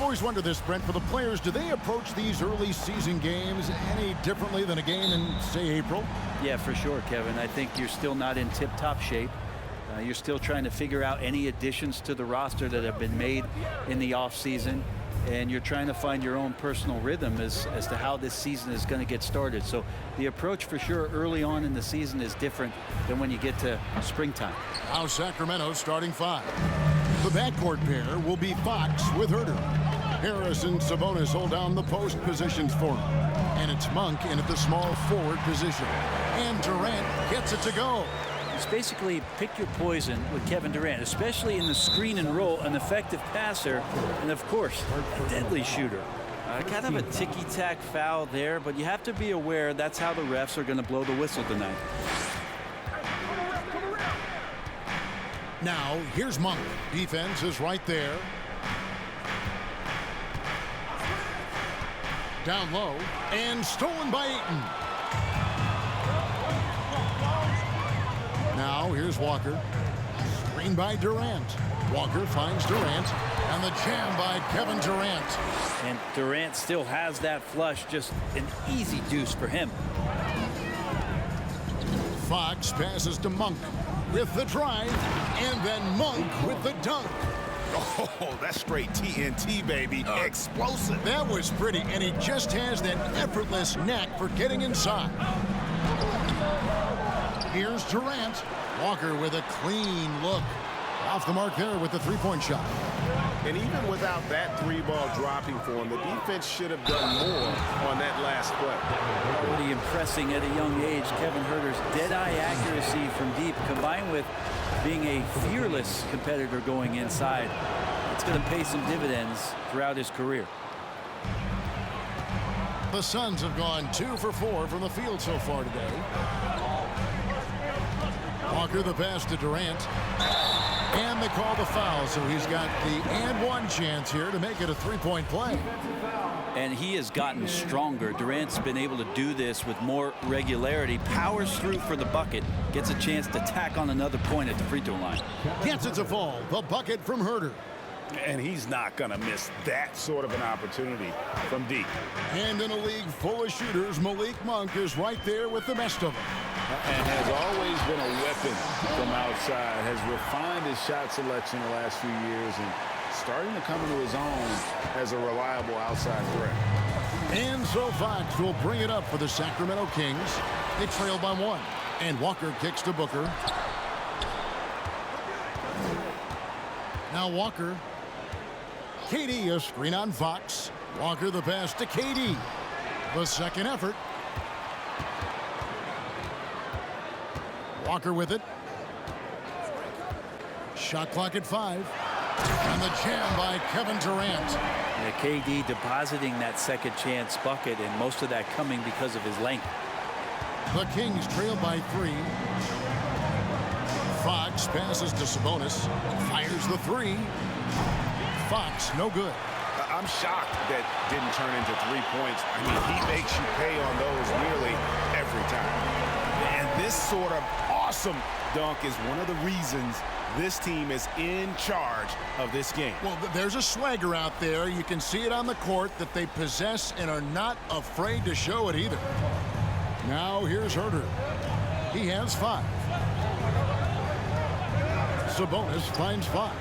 always wonder this, Brent, for the players, do they approach these early season games any differently than a game in, say, April? Yeah, for sure, Kevin. I think you're still not in tip-top shape. You're still trying to figure out any additions to the roster that have been made in the offseason, and you're trying to find your own personal rhythm as to how this season is going to get started. So the approach for sure early on in the season is different than when you get to springtime. Now Sacramento's starting five. The backcourt pair will be Fox with Herter. Harris and Sabonis hold down the post positions for him. And it's Monk in at the small forward position. And Durant gets it to go. It's basically pick your poison with Kevin Durant, especially in the screen and roll, an effective passer, and of course, a deadly shooter. Kind of a ticky-tack foul there, but you have to be aware that's how the refs are going to blow the whistle tonight. Now, here's Monk. Defense is right there. Down low, and stolen by Ayton. Now, here's Walker. Screen by Durant. Walker finds Durant, and the jam by Kevin Durant. And Durant still has that flush, just an easy deuce for him. Fox passes to Monk with the drive, and then Monk with the dunk. Oh, that's straight TNT, baby. Explosive. That was pretty, and he just has that effortless knack for getting inside. Here's Durant. Walker with a clean look. Off the mark there with the three-point shot. And even without that three-ball dropping for him, the defense should have done more on that last play. Already impressing at a young age, Kevin Herter's dead-eye accuracy from deep, combined with being a fearless competitor going inside. It's going to pay some dividends throughout his career. The Suns have gone 2 for 4 from the field so far today. Walker the pass to Durant. And they call the foul, so he's got the and one chance here to make it a three-point play. And he has gotten stronger. Durant's been able to do this with more regularity, powers through for the bucket, gets a chance to tack on another point at the free throw line. Gets it to fall, the bucket from Herter. And he's not going to miss that sort of an opportunity from deep. And in a league full of shooters, Malik Monk is right there with the best of them. And has always been a weapon from outside, has refined his shot selection the last few years and starting to come into his own as a reliable outside threat. And so Fox will bring it up for the Sacramento Kings. They trail by 1. And Walker kicks to Booker. Now Walker. KD a screen on Fox. Walker the pass to KD. The second effort. Walker with it. Shot clock at 5. And the jam by Kevin Durant. Yeah, KD depositing that second chance bucket, and most of that coming because of his length. The Kings trail by 3. Fox passes to Sabonis. Fires the 3. Fox, no good. I'm shocked that didn't turn into 3 points. I mean, he makes you pay on those nearly every time. And this sort of awesome dunk is one of the reasons this team is in charge of this game. Well, there's a swagger out there. You can see it on the court that they possess and are not afraid to show it either. Now here's Herter. He has 5. Sabonis finds Fox.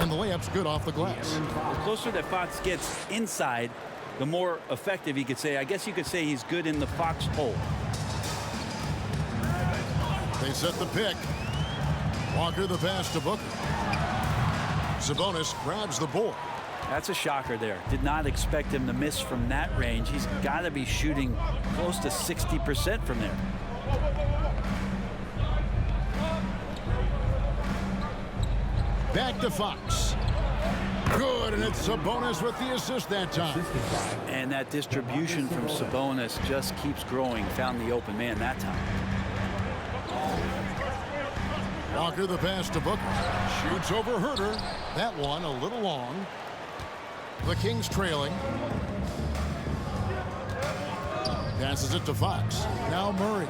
And the layup's good off the glass. The closer that Fox gets inside, the more effective he could say. I guess you could say he's good in the Fox hole. They set the pick. Walker the pass to Booker. Sabonis grabs the board. That's a shocker there. Did not expect him to miss from that range. He's got to be shooting close to 60% from there. Back to Fox. Good, and it's Sabonis with the assist that time. And that distribution from Sabonis just keeps growing. Found the open man that time. Walker the pass to Booker. Shoots over Herter. That one a little long. The Kings trailing. Passes it to Fox. Now Murray.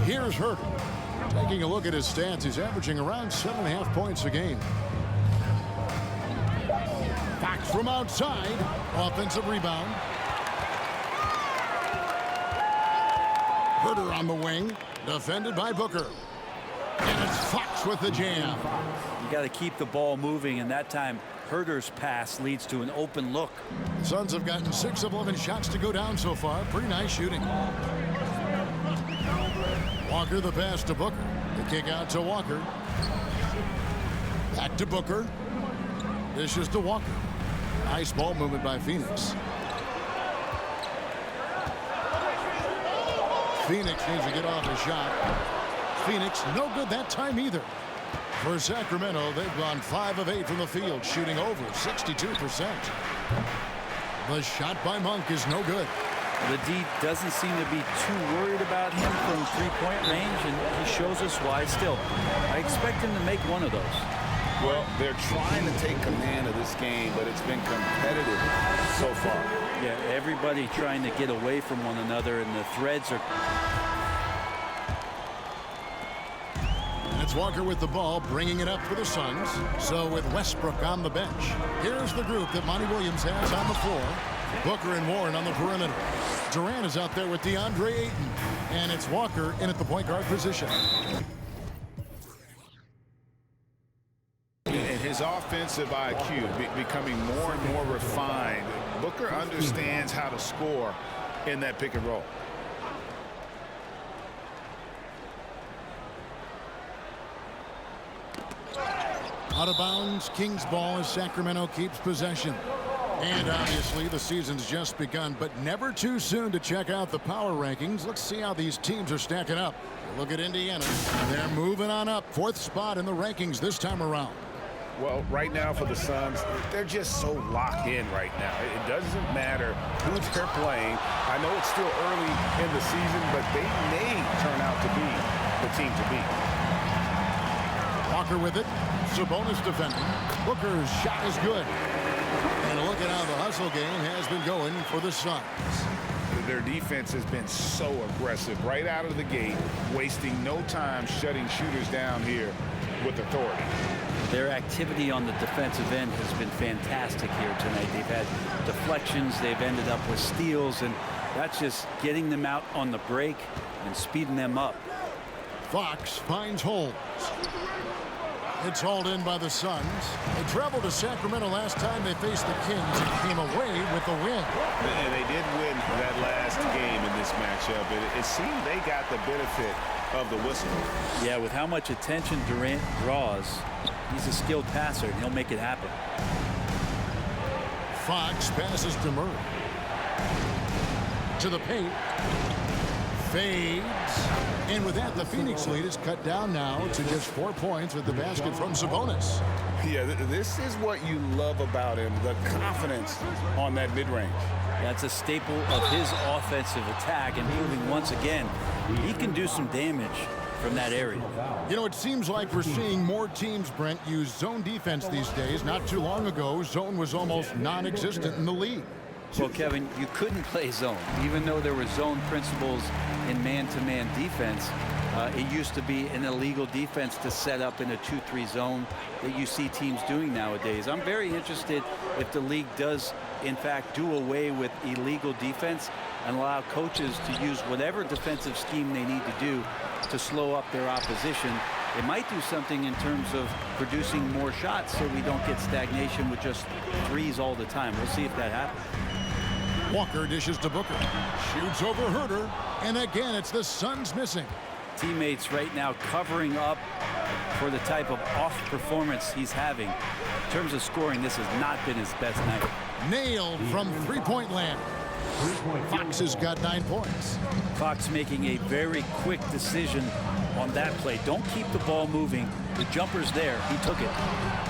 Here's Herder. Taking a look at his stats, he's averaging around 7.5 points a game. Fox from outside. Offensive rebound. Herder on the wing. Defended by Booker. And it's Fox with the jam. You got to keep the ball moving, and that time Herder's pass leads to an open look. Suns have gotten 6 of 11 shots to go down so far. Pretty nice shooting. Walker the pass to Booker. The kick out to Walker. Back to Booker. Dishes to Walker. Nice ball movement by Phoenix. Phoenix needs to get off a shot. Phoenix no good that time either. For Sacramento, they've gone 5 of 8 from the field, shooting over 62%. The shot by Monk is no good. The D doesn't seem to be too worried about him from three-point range, and he shows us why still. I expect him to make one of those. Well, they're trying to take command of this game, but it's been competitive so far. Yeah, everybody trying to get away from one another, and the threads are... It's Walker with the ball, bringing it up for the Suns. So with Westbrook on the bench, here's the group that Monty Williams has on the floor. Booker and Warren on the perimeter. Durant is out there with DeAndre Ayton. And it's Walker in at the point guard position. And his offensive IQ becoming more and more refined. Booker understands how to score in that pick and roll. Out of bounds, Kings ball as Sacramento keeps possession. And obviously the season's just begun, but never too soon to check out the power rankings. Let's see how these teams are stacking up. Look at Indiana. They're moving on up. 4th spot in the rankings this time around. Well, right now for the Suns, they're just so locked in right now. It doesn't matter who they're playing. I know it's still early in the season, but they may turn out to be the team to beat. Walker with it. Sabonis defending. Booker's shot is good. And look at how the hustle game has been going for the Suns. Their defense has been so aggressive right out of the gate, wasting no time shutting shooters down here with authority. Their activity on the defensive end has been fantastic here tonight. They've had deflections, they've ended up with steals, and that's just getting them out on the break and speeding them up. Fox finds holes. It's hauled in by the Suns. They traveled to Sacramento last time they faced the Kings and came away with the win. And they did win that last game in this matchup. It seemed they got the benefit of the whistle. Yeah, with how much attention Durant draws, he's a skilled passer, and he'll make it happen. Fox passes to Murray. To the paint. Fades. And with that, the Phoenix lead is cut down now to just 4 points with the basket from Sabonis. Yeah, this is what you love about him, the confidence on that mid-range. That's a staple of his offensive attack, and proving once again he can do some damage from that area. You know, it seems like we're seeing more teams, Brent, use zone defense these days. Not too long ago, zone was almost non-existent in the league. Well, Kevin, you couldn't play zone. Even though there were zone principles in man-to-man defense, it used to be an illegal defense to set up in a 2-3 zone that you see teams doing nowadays. I'm very interested if the league does, in fact, do away with illegal defense and allow coaches to use whatever defensive scheme they need to do to slow up their opposition. It might do something in terms of producing more shots so we don't get stagnation with just threes all the time. We'll see if that happens. Walker dishes to Booker. Shoots over Herder. And again, it's the Suns missing. Teammates right now covering up for the type of off performance he's having. In terms of scoring, this has not been his best night. Nailed from three-point land. Fox has got 9 points. Fox making a very quick decision on that play. Don't keep the ball moving. The jumper's there. He took it.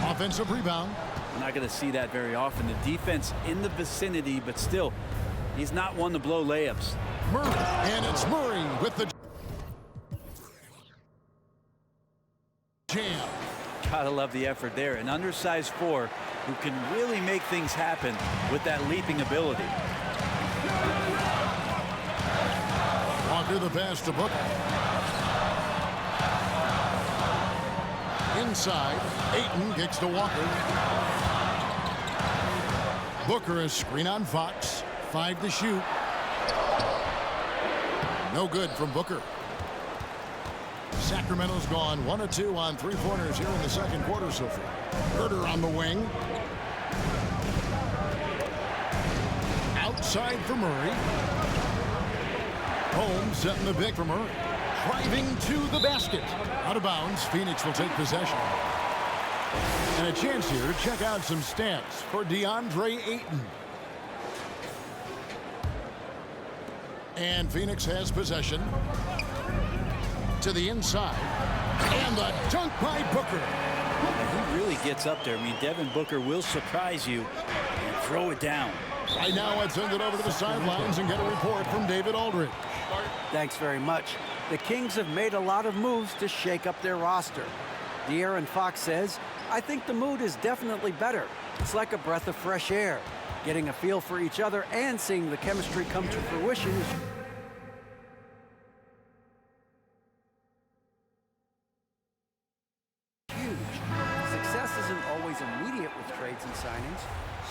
Offensive rebound. We're not going to see that very often. The defense in the vicinity, but still, he's not one to blow layups. Murray, and it's Murray with the jam. Gotta love the effort there. An undersized 4 who can really make things happen with that leaping ability. Walker the pass to Booker. inside. Ayton kicks to Walker. Booker is screen on Fox. 5 to shoot. No good from Booker. Sacramento's gone 1 of 2 on 3-pointers here in the second quarter so far. Herter on the wing. Outside for Murray. Holmes setting the pick for Murray. Driving to the basket. Out of bounds. Phoenix will take possession. And a chance here to check out some stats for DeAndre Ayton. And Phoenix has possession. To the inside. And the dunk by Booker. He really gets up there. I mean, Devin Booker will surprise you and throw it down. Right now, I'd send it over to the sidelines and get a report from David Aldridge. Thanks very much. The Kings have made a lot of moves to shake up their roster. De'Aaron Fox says, I think the mood is definitely better. It's like a breath of fresh air. Getting a feel for each other and seeing the chemistry come to fruition is huge. Success isn't always immediate with trades and signings,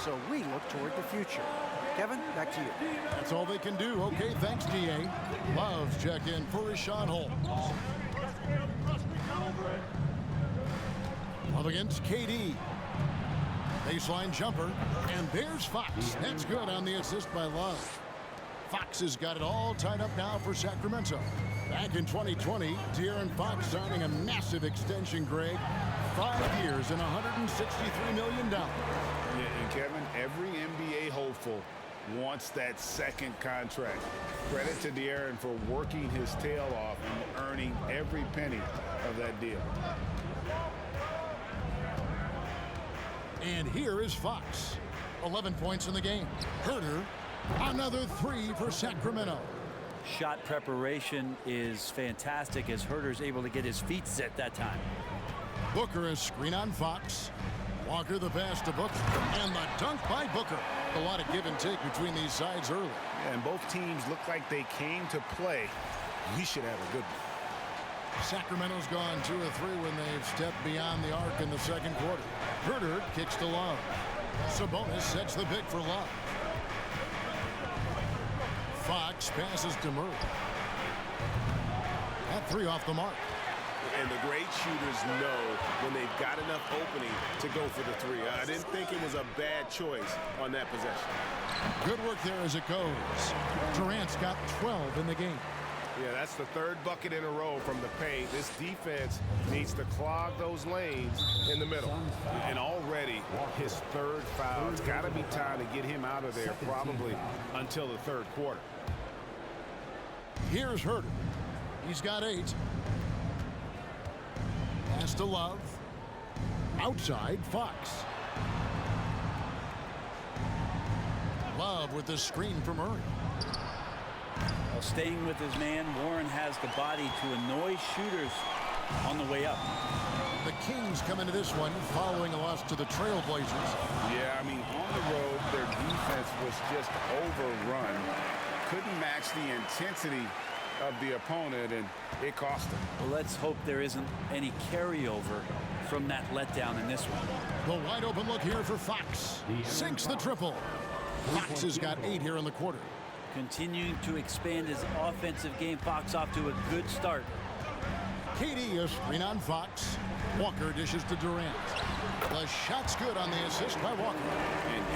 so we look toward the future. Kevin, back to you. That's all they can do. Okay, thanks, D.A. Love's check in for Rashawn Holmes. Love against KD. Baseline jumper. And there's Fox. That's good on the assist by Love. Fox has got it all tied up now for Sacramento. Back in 2020, De'Aaron Fox signing a massive extension, Greg. 5 years and $163 million. Yeah, and Kevin, every NBA hopeful wants that second contract. Credit to De'Aaron for working his tail off and earning every penny of that deal. And here is Fox. 11 points in the game. Herter, another 3 for Sacramento. Shot preparation is fantastic as Herter's able to get his feet set that time. Booker is screen on Fox. Walker the pass to Booker. And the dunk by Booker. A lot of give and take between these sides early. Yeah, and both teams look like they came to play. We should have a good one. Sacramento's gone 2 of 3 when they've stepped beyond the arc in the second quarter. Herter kicks to Love. Sabonis sets the pick for Love. Fox passes to Murray. That 3 off the mark. And the great shooters know when they've got enough opening to go for the 3. I didn't think it was a bad choice on that possession. Good work there as it goes. Durant's got 12 in the game. Yeah, that's the 3rd bucket in a row from the paint. This defense needs to clog those lanes in the middle. And already his 3rd foul. It's got to be time to get him out of there probably until the 3rd quarter. Here's Herter. He's got 8. Pass to Love. Outside, Fox. Love with the screen from Murray. Well, staying with his man, Warren has the body to annoy shooters on the way up. The Kings come into this one following a loss to the Trailblazers. Yeah, I mean, on the road, their defense was just overrun. Couldn't match the intensity of the opponent, and it cost them. Well, let's hope there isn't any carryover from that letdown in this one. The wide open look here for Fox. Sinks the triple. Fox has got 8 here in the quarter. Continuing to expand his offensive game. Fox off to a good start. KD a screen on Fox. Walker dishes to Durant. The shot's good on the assist by Walker.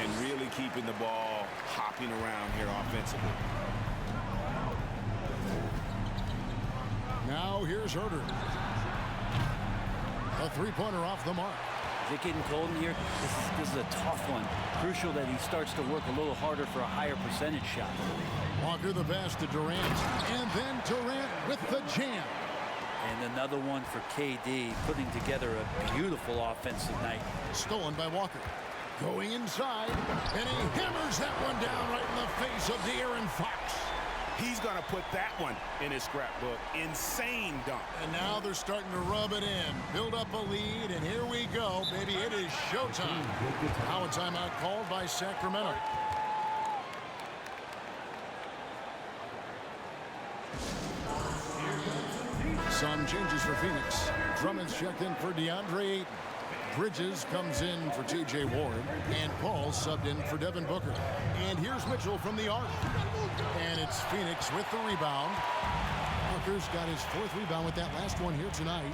And really keeping the ball hopping around here offensively. Now here's Herter. A 3-pointer off the mark. Is it getting cold in here? This is a tough one. Crucial that he starts to work a little harder for a higher percentage shot. Walker the pass to Durant. And then Durant with the jam. And another one for KD, putting together a beautiful offensive night. Stolen by Walker. Going inside. And he hammers that one down right in the face of De'Aaron Fox. He's going to put that one in his scrapbook. Insane dunk. And now they're starting to rub it in. Build up a lead, and here we go, baby. It is showtime. Now a timeout called by Sacramento. Some changes for Phoenix. Drummond's checked in for DeAndre Ayton. Bridges comes in for T.J. Ward. And Paul subbed in for Devin Booker. And here's Mitchell from the arc. And it's Phoenix with the rebound. Booker's got his 4th rebound with that last one here tonight.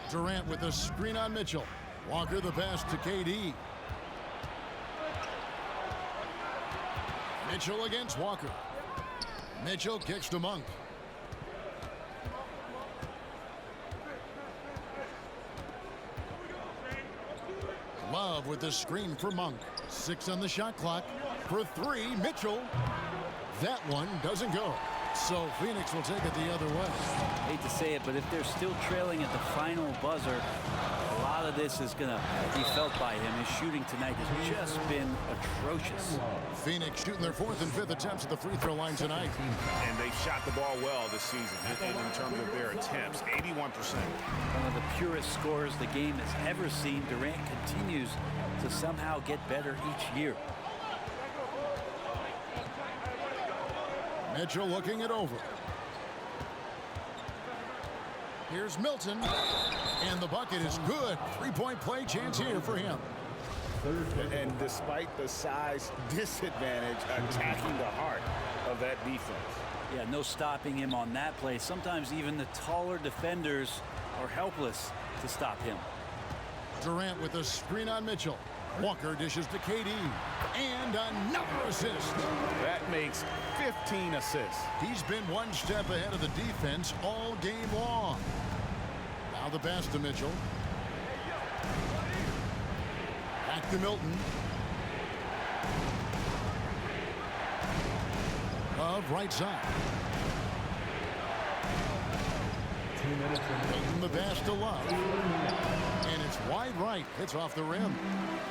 Durant with a screen on Mitchell. Walker the pass to KD. Mitchell against Walker. Mitchell kicks to Monk. Love with the screen for Monk. 6 on the shot clock. For 3, Mitchell. That one doesn't go. So Phoenix will take it the other way. Hate to say it, but if they're still trailing at the final buzzer, a lot of this is going to be felt by him. His shooting tonight has just been atrocious. Phoenix shooting their 4th and 5th attempts at the free throw line tonight. And they shot the ball well this season in terms of their attempts. 81%. One of the purest scorers the game has ever seen. Durant continues to somehow get better each year. Mitchell looking it over. Here's Milton. And the bucket is good. 3-point play chance here for him. And despite the size disadvantage, attacking the heart of that defense. Yeah, no stopping him on that play. Sometimes even the taller defenders are helpless to stop him. Durant with a screen on Mitchell. Walker dishes to KD. And another assist. That makes 15 assists. He's been one step ahead of the defense all game long. Now the pass to Mitchell. Back to Milton. Of right side. Milton the pass to Love. And it's wide right. Hits off the rim.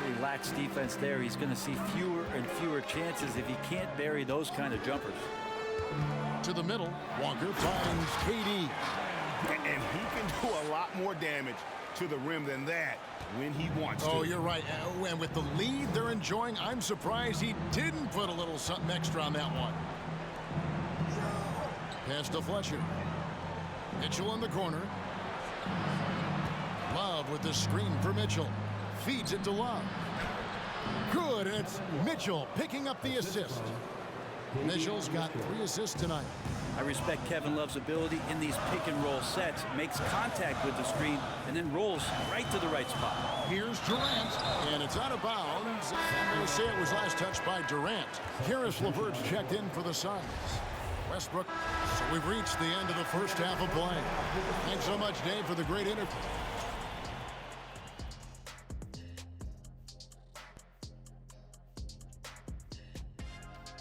He lacks defense there. He's going to see fewer and fewer chances if he can't bury those kind of jumpers. To the middle. Walker finds KD. And he can do a lot more damage to the rim than that when he wants to. Oh, you're right. And with the lead they're enjoying, I'm surprised he didn't put a little something extra on that one. Pass to Fletcher. Mitchell in the corner. Love with the screen for Mitchell. Feeds it to Love. Good, and it's Mitchell picking up the assist. Mitchell's got 3 assists tonight. I respect Kevin Love's ability in these pick and roll sets. Makes contact with the screen and then rolls right to the right spot. Here's Durant, and it's out of bounds. I'm going to say it was last touched by Durant. Karis LeVert's checked in for the Suns. Westbrook. So we've reached the end of the first half of play. Thanks so much, Dave, for the great interview.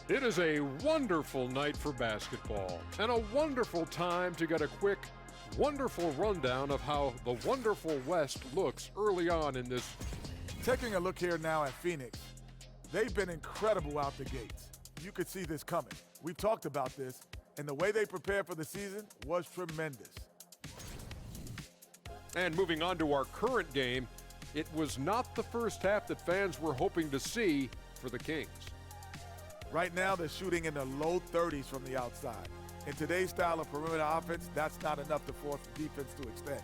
It is a wonderful night for basketball and a wonderful time to get a quick, wonderful rundown of how the wonderful West looks early on in this. Taking a look here now at Phoenix, they've been incredible out the gates. You could see this coming. We've talked about this, and the way they prepared for the season was tremendous. And moving on to our current game, it was not the first half that fans were hoping to see for the Kings. Right now, they're shooting in the low 30s from the outside. In today's style of perimeter offense, that's not enough to force the defense to extend.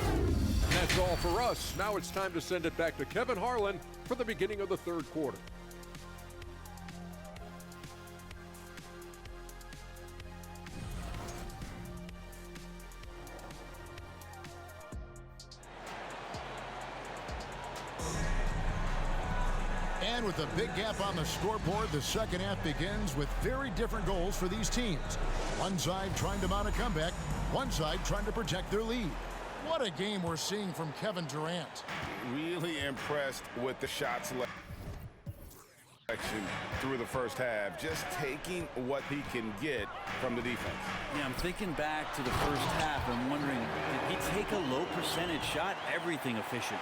And that's all for us. Now it's time to send it back to Kevin Harlan for the beginning of the third quarter. And with a big gap on the scoreboard, the second half begins with very different goals for these teams. One side trying to mount a comeback, one side trying to protect their lead. What a game we're seeing from Kevin Durant. Really impressed with the shot selection through the first half, just taking what he can get from the defense. Yeah, I'm thinking back to the first half and wondering, did he take a low percentage shot? Everything efficient.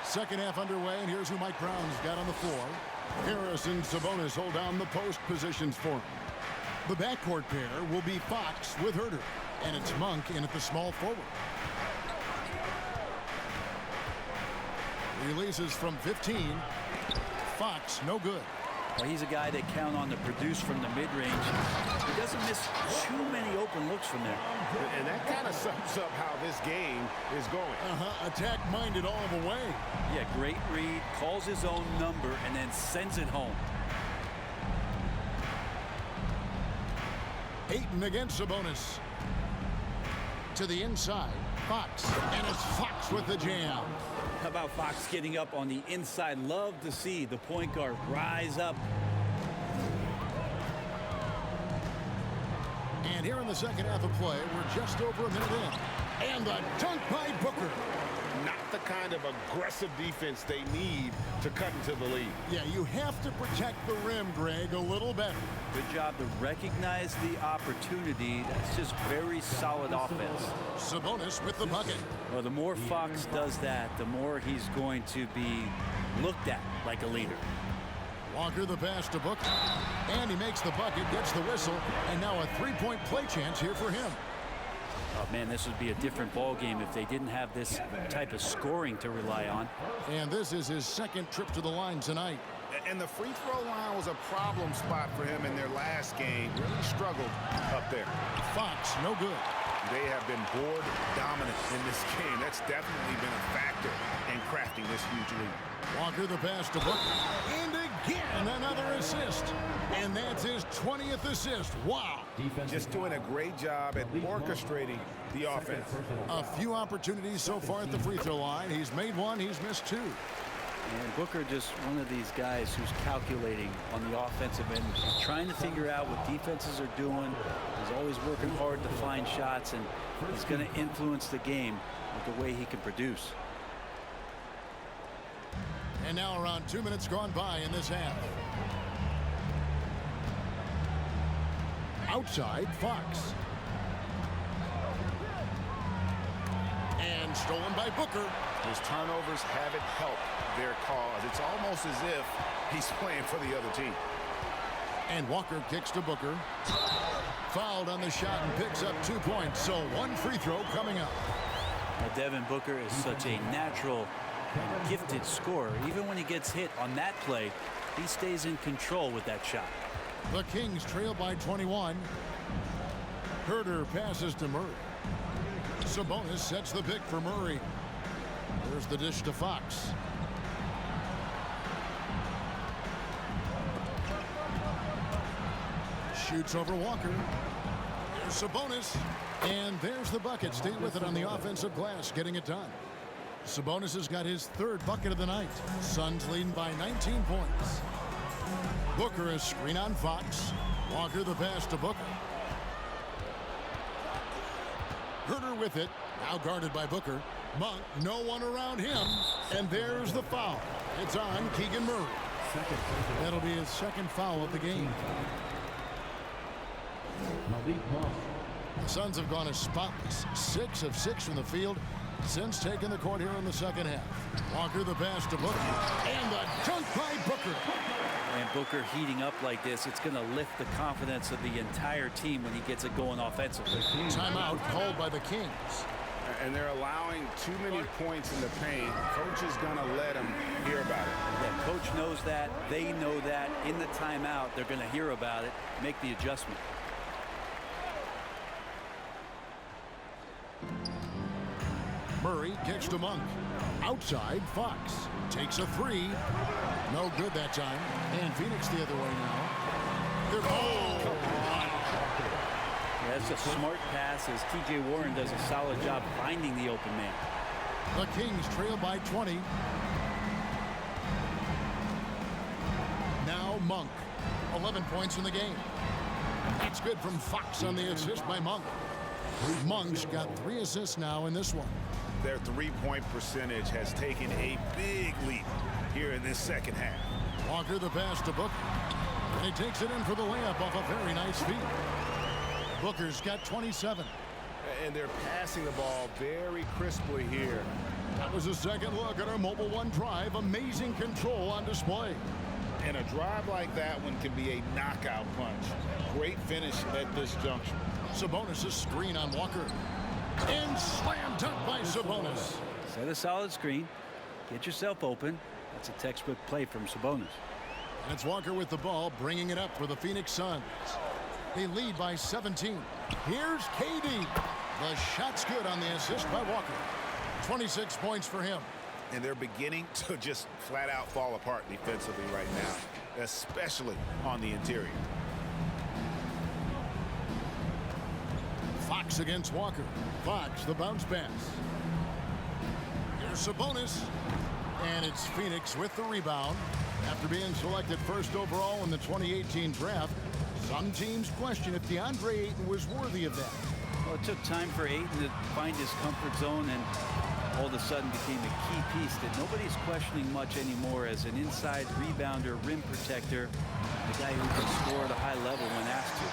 Second half underway, and here's who Mike Brown's got on the floor. Harris and Sabonis hold down the post positions for him. The backcourt pair will be Fox with Herter, and it's Monk in at the small forward. Releases from 15. Fox, no good. Well, he's a guy they count on to produce from the mid-range. He doesn't miss too many open looks from there. And that kind of sums up how this game is going. Attack-minded all the way. Yeah, great read, calls his own number, and then sends it home. Ayton against Sabonis. To the inside, Fox. And it's Fox with the jam. How about Fox getting up on the inside? Love to see the point guard rise up. And here in the second half of play, we're just over a minute in. And the dunk by Booker. Not the kind of aggressive defense they need to cut into the lead. Yeah, you have to protect the rim, Greg, a little better. Good job to recognize the opportunity. That's just very solid offense. Sabonis with the bucket. Well, the more Fox does that, the more he's going to be looked at like a leader. Walker the pass to Booker. And he makes the bucket, gets the whistle, and now a three-point play chance here for him. Oh, man, this would be a different ball game if they didn't have this type of scoring to rely on. And this is his second trip to the line tonight. And the free throw line was a problem spot for him in their last game. Really struggled up there. Fox, no good. They have been board dominant in this game. That's definitely been a factor in crafting this huge lead. Walker the pass to Booker. And again, another assist. And that's his 20th assist. Wow. Just doing a great job at orchestrating the offense. A few opportunities so far at the free throw line. He's made one, he's missed two. And Booker just one of these guys who's calculating on the offensive end. He's trying to figure out what defenses are doing. He's always working hard to find shots, and he's going to influence the game with the way he can produce. And now around 2 minutes gone by in this half. Outside, Fox. And stolen by Booker. His turnovers haven't helped their cause. It's almost as if he's playing for the other team. And Walker kicks to Booker. Fouled on the shot and picks up 2 points. So one free throw coming up. Now, Devin Booker is such a natural and gifted scorer. Even when he gets hit on that play, he stays in control with that shot. The Kings trail by 21. Herder passes to Murray. Sabonis sets the pick for Murray. There's the dish to Fox. Shoots over Walker. There's Sabonis. And there's the bucket. Stay with it on the offensive glass, getting it done. Sabonis has got his third bucket of the night. Suns leading by 19 points. Booker is screen on Fox. Walker the pass to Booker. Herder with it. Now guarded by Booker. Monk, no one around him. And there's the foul. It's on Keegan Murray. That'll be his second foul of the game. The Suns have gone as spotless. 6 of 6 from the field since taking the court here in the second half. Walker the pass to Booker. And the dunk by Booker. And Booker heating up like this, it's going to lift the confidence of the entire team when he gets it going offensively. Timeout called by the Kings. And they're allowing too many points in the paint. Coach is going to let them hear about it. Yeah, coach knows that. They know that. In the timeout, they're going to hear about it, make the adjustment. Murray kicks to Monk. Outside, Fox takes a three. No good that time. And Phoenix the other way now. Yeah, that's a smart pass as T.J. Warren does a solid job finding the open man. The Kings trail by 20. Now Monk. 11 points in the game. That's good from Fox on the assist by Monk. Monk's got 3 assists now in this one. Their three-point percentage has taken a big leap here in this second half. Walker the pass to Booker. And he takes it in for the layup off a very nice feed. Booker's got 27. And they're passing the ball very crisply here. That was a second look at our Mobile One drive. Amazing control on display. And a drive like that one can be a knockout punch. Great finish at this juncture. Sabonis' screen on Walker. And slam dunk by Sabonis. Set a solid screen. Get yourself open. That's a textbook play from Sabonis. And it's Walker with the ball, bringing it up for the Phoenix Suns. They lead by 17. Here's KD. The shot's good on the assist by Walker. 26 points for him. And they're beginning to just flat out fall apart defensively right now, especially on the interior. Fox against Walker. Fox, the bounce pass. Here's Sabonis. And it's Phoenix with the rebound. After being selected first overall in the 2018 draft, some teams question if DeAndre Ayton was worthy of that. Well, it took time for Ayton to find his comfort zone and all of a sudden became a key piece that nobody's questioning much anymore as an inside rebounder, rim protector, the guy who can score at a high level when asked to.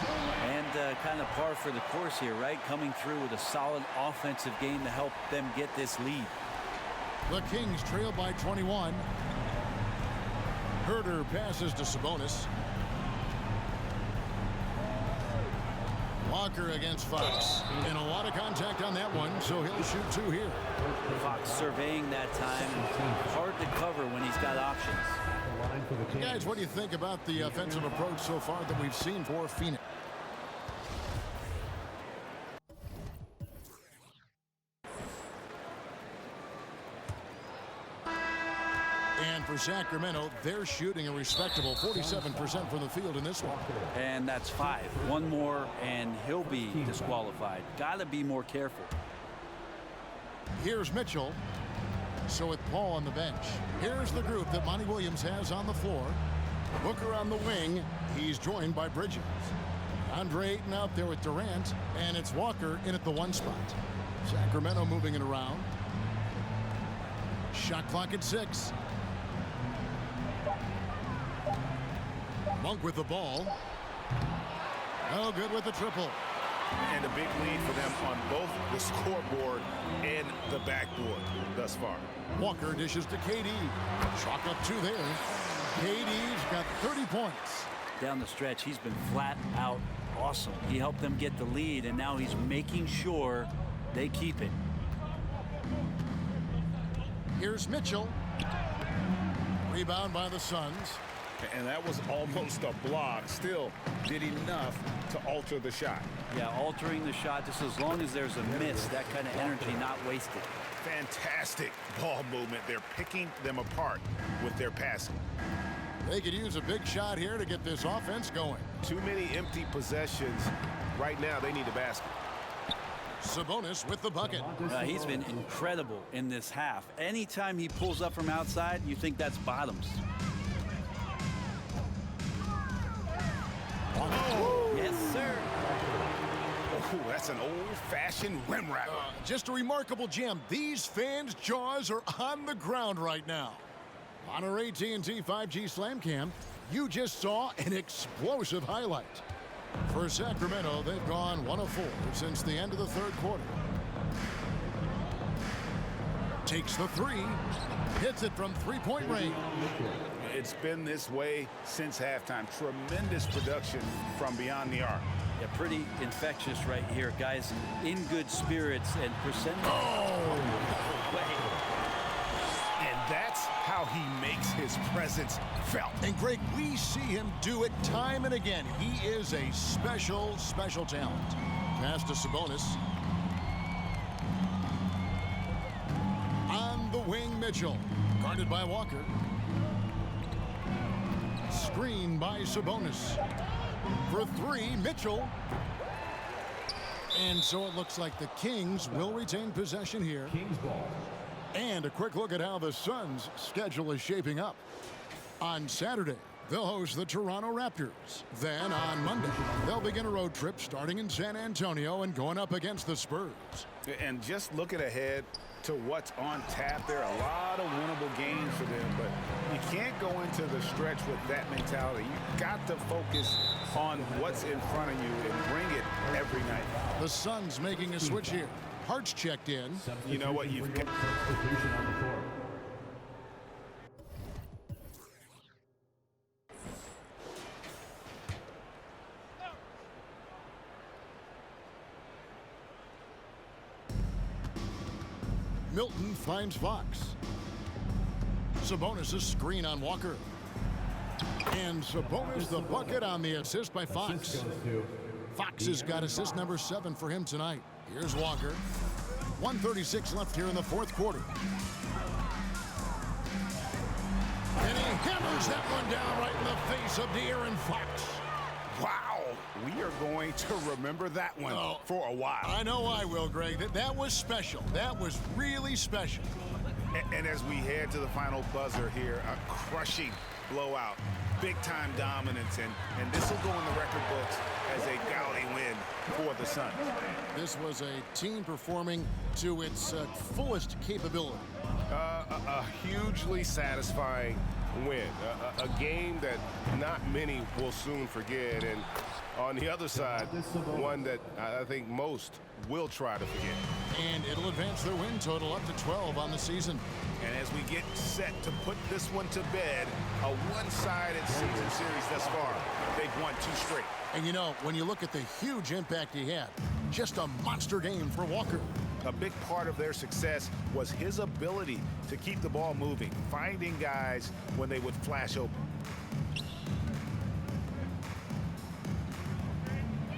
And kind of par for the course here, right? Coming through with a solid offensive game to help them get this lead. The Kings trail by 21. Herder passes to Sabonis. Walker against Fox. And a lot of contact on that one, so he'll shoot two here. Fox surveying that time. Hard to cover when he's got options. Guys, what do you think about the offensive approach so far that we've seen for Phoenix? And for Sacramento, they're shooting a respectable 47% from the field in this one. And that's 5. One more, and he'll be disqualified. Got to be more careful. Here's Mitchell. So with Paul on the bench, here's the group that Monty Williams has on the floor. Booker on the wing. He's joined by Bridges. Andre Ayton out there with Durant, and it's Walker in at the 1 spot. Sacramento moving it around. Shot clock at 6. Monk with the ball. No good with the triple. And a big lead for them on both the scoreboard and the backboard thus far. Walker dishes to KD. Chalk up 2 there. KD's got 30 points. Down the stretch, he's been flat out awesome. He helped them get the lead, and now he's making sure they keep it. Here's Mitchell. Rebound by the Suns. And that was almost a block. Still did enough to alter the shot. Yeah, altering the shot just as long as there's a miss, that kind of energy not wasted. Fantastic ball movement. They're picking them apart with their passing. They could use a big shot here to get this offense going. Too many empty possessions. Right now, they need a basket. Sabonis with the bucket. He's been incredible in this half. Anytime he pulls up from outside, you think that's bottoms. Oh. Yes, sir. Oh, that's an old-fashioned rim wrapper. Just a remarkable gem. These fans' jaws are on the ground right now. On our AT&T 5G Slam Cam, you just saw an explosive highlight. For Sacramento, they've gone 1 of 4 since the end of the 3rd quarter. Takes the 3, hits it from 3-point range. It's been this way since halftime. Tremendous production from beyond the arc. Yeah, pretty infectious right here, guys. In good spirits and percentage. And that's how he makes his presence felt. And Greg, we see him do it time and again. He is a special, special talent. Pass to Sabonis. On the wing, Mitchell. Guarded by Walker. Screen by Sabonis. For 3, Mitchell. And so it looks like the Kings will retain possession here. Kings ball. And a quick look at how the Suns' schedule is shaping up. On Saturday, they'll host the Toronto Raptors. Then on Monday, they'll begin a road trip starting in San Antonio and going up against the Spurs. And just looking ahead to what's on tap, there are a lot of winnable games for them, but you can't go into the stretch with that mentality. You've got to focus on what's in front of you and bring it every night. The Suns making a switch here. Hart's checked in. You know what? You've got Substitution on the court. Milton finds Fox. Sabonis' screen on Walker. And Sabonis the bucket on the assist by Fox. Fox has got assist number 7 for him tonight. Here's Walker. 1:36 left here in the fourth quarter. And he hammers that one down right in the face of De'Aaron Fox. Wow, we are going to remember that one for a while. I know I will, Greg. That was special. That was really special. And as we head to the final buzzer here, a crushing blowout, big-time dominance, and this will go in the record books as a gaudy win for the Suns. This was a team performing to its fullest capability. A hugely satisfying win, a game that not many will soon forget, and on the other side, one that I think most will try to forget. And it'll advance their win total up to 12 on the season. And as we get set to put this one to bed, a one-sided season series thus far. They've won 2 straight. And you know, when you look at the huge impact he had, just a monster game for Walker. A big part of their success was his ability to keep the ball moving, finding guys when they would flash open.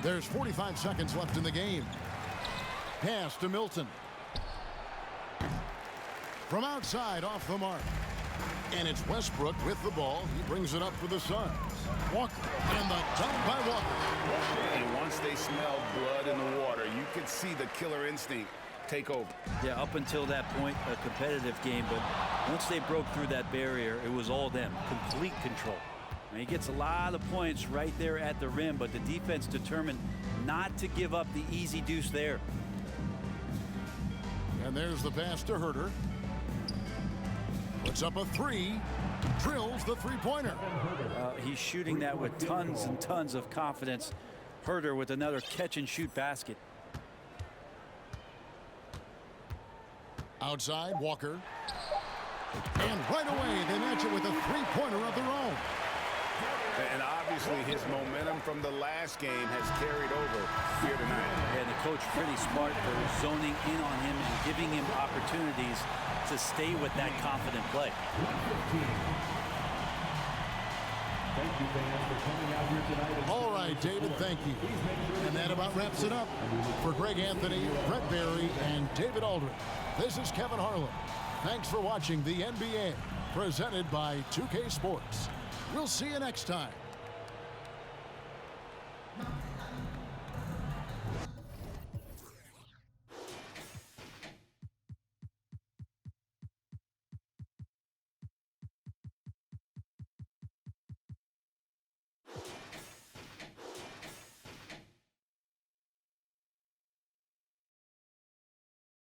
There's 45 seconds left in the game. Pass to Milton. From outside, off the mark. And it's Westbrook with the ball. He brings it up for the Suns. Walker, and the dunk by Walker. And once they smelled blood in the water, you could see the killer instinct take over. Yeah, up until that point, a competitive game, but once they broke through that barrier, it was all them, complete control. And he gets a lot of points right there at the rim, but the defense determined not to give up the easy deuce there. And there's the pass to Herter. Puts up a 3, drills the three-pointer. He's shooting that with tons and tons of confidence. Herter with another catch-and-shoot basket. Outside, Walker. And right away, they match it with a three-pointer of their own. And obviously his momentum from the last game has carried over here tonight. And the coach pretty smart for zoning in on him and giving him opportunities to stay with that confident play. Thank you, fans, for coming out here tonight. All right, David, thank you. And that about wraps it up. For Greg Anthony, Brett Barry, and David Aldridge, this is Kevin Harlan. Thanks for watching the NBA, presented by 2K Sports. We'll see you next time.